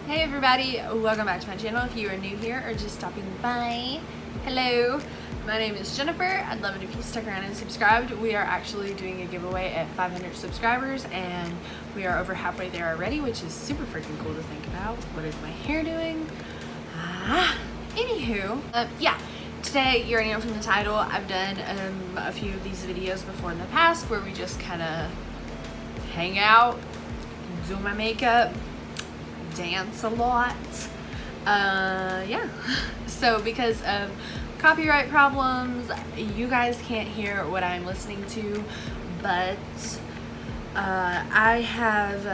Hey everybody, welcome back to my channel. If you are new here or just stopping by, hello, my name is Jennifer. I'd love it if you stuck around and subscribed. We are actually doing a giveaway at 500 subscribers and we are over halfway there already, which is super freaking cool to think about. What is my hair doing? Anywho, yeah. Today, you already know from the title, I've done a few of these videos before in the past where we just kind of hang out, do my makeup, dance a lot. Yeah. So because of copyright problems, you guys can't hear what I'm listening to, but I have,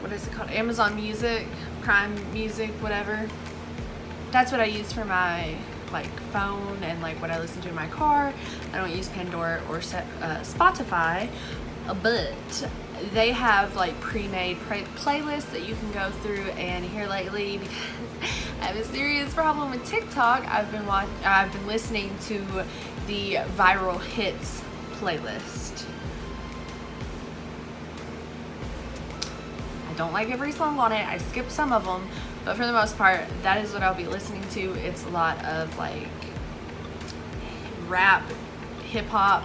what is it called? Amazon Music, Prime Music, whatever. That's what I use for my phone and what I listen to in my car. I don't use Pandora or Spotify, but they have pre-made playlists that you can go through. And here lately, because I have a serious problem with TikTok, I've been listening to the viral hits playlist. I don't like every song on it. I skip some of them, but for the most part, that is what I'll be listening to. It's a lot of rap, hip hop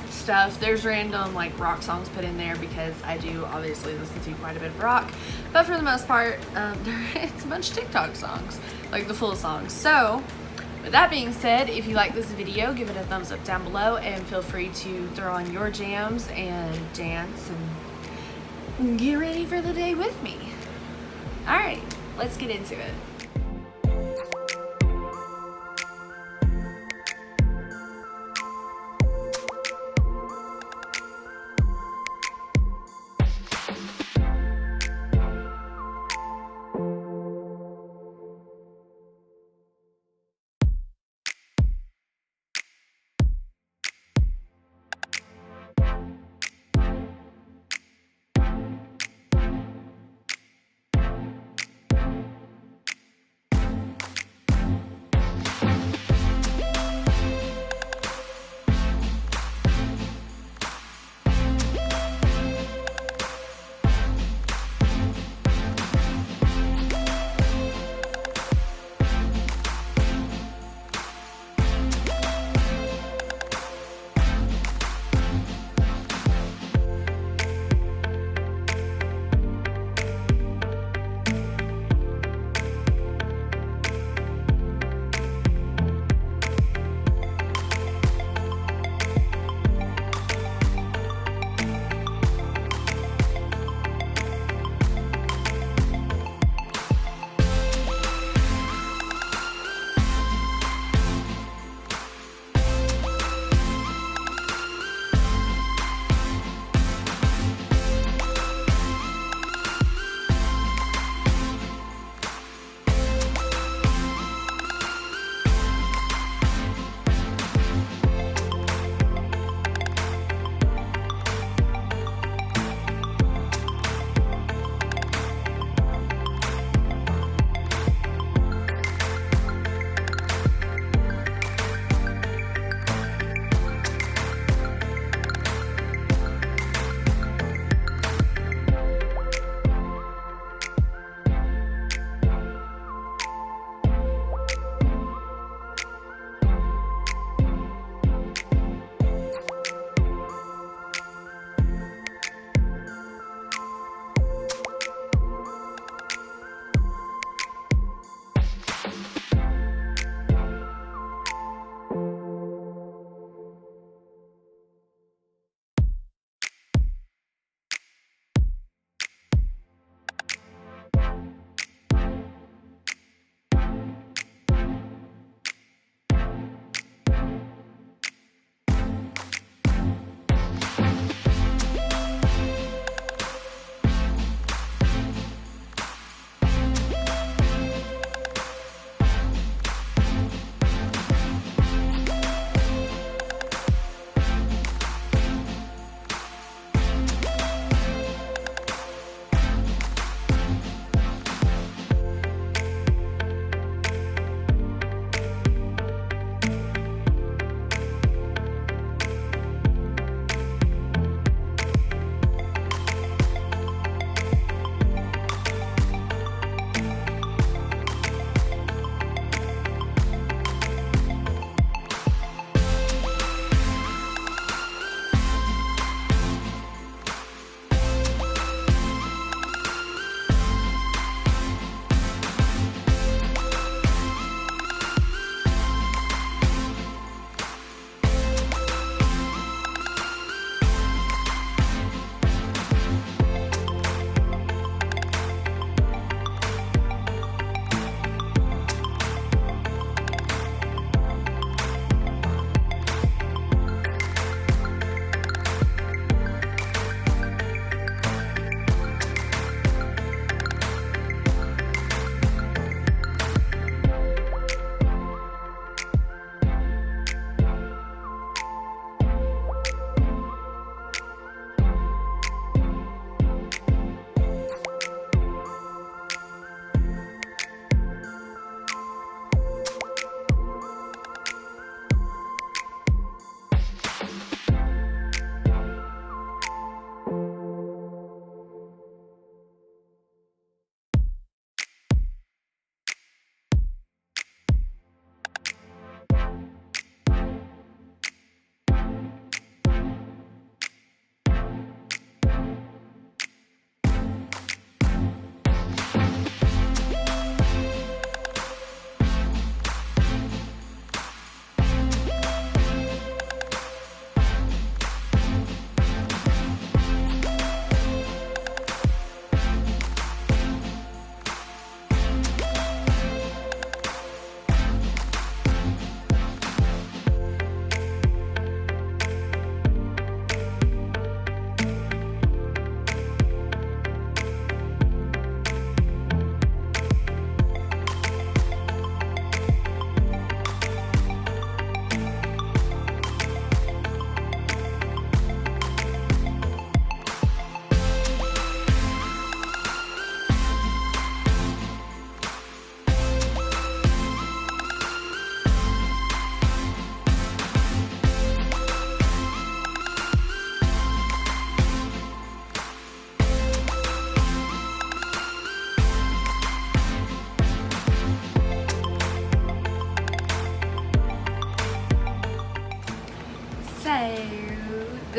stuff. There's random rock songs put in there because I do obviously listen to quite a bit of rock, but for the most part, it's a bunch of TikTok songs, the full songs. So with that being said, if you like this video, give it a thumbs up down below and feel free to throw on your jams and dance and get ready for the day with me. All right, let's get into it.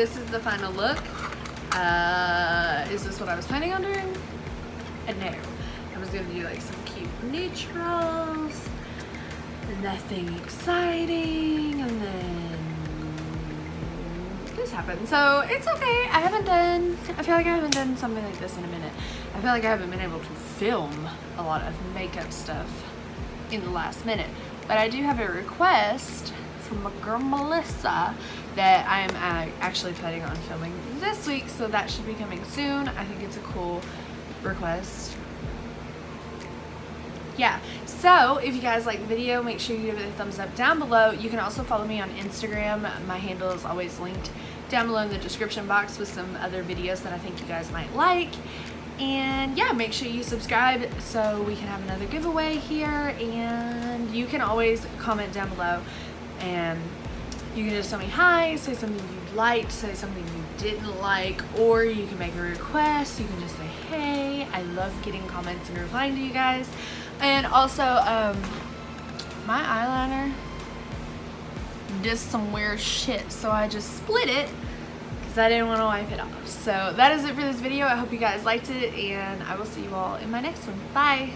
this is the final look. Is this what I was planning on doing? No. I was gonna do like some cute neutrals, nothing exciting, and then this happened. So it's okay. I feel like I haven't done something like this in a minute. I feel like I haven't been able to film a lot of makeup stuff in the last minute. But I do have a request from my girl Melissa that I'm actually planning on filming this week, so that should be coming soon. I think it's a cool request. Yeah, so if you guys like the video, make sure you give it a thumbs up down below. You can also follow me on Instagram. My handle is always linked down below in the description box with some other videos that I think you guys might like. And yeah, make sure you subscribe so we can have another giveaway here. And you can always comment down below and you can just tell me hi, say something you liked, say something you didn't like, or you can make a request. You can just say hey. I love getting comments and replying to you guys. And also, my eyeliner did some weird shit, so I just split it because I didn't want to wipe it off. So that is it for this video. I hope you guys liked it, and I will see you all in my next one. Bye!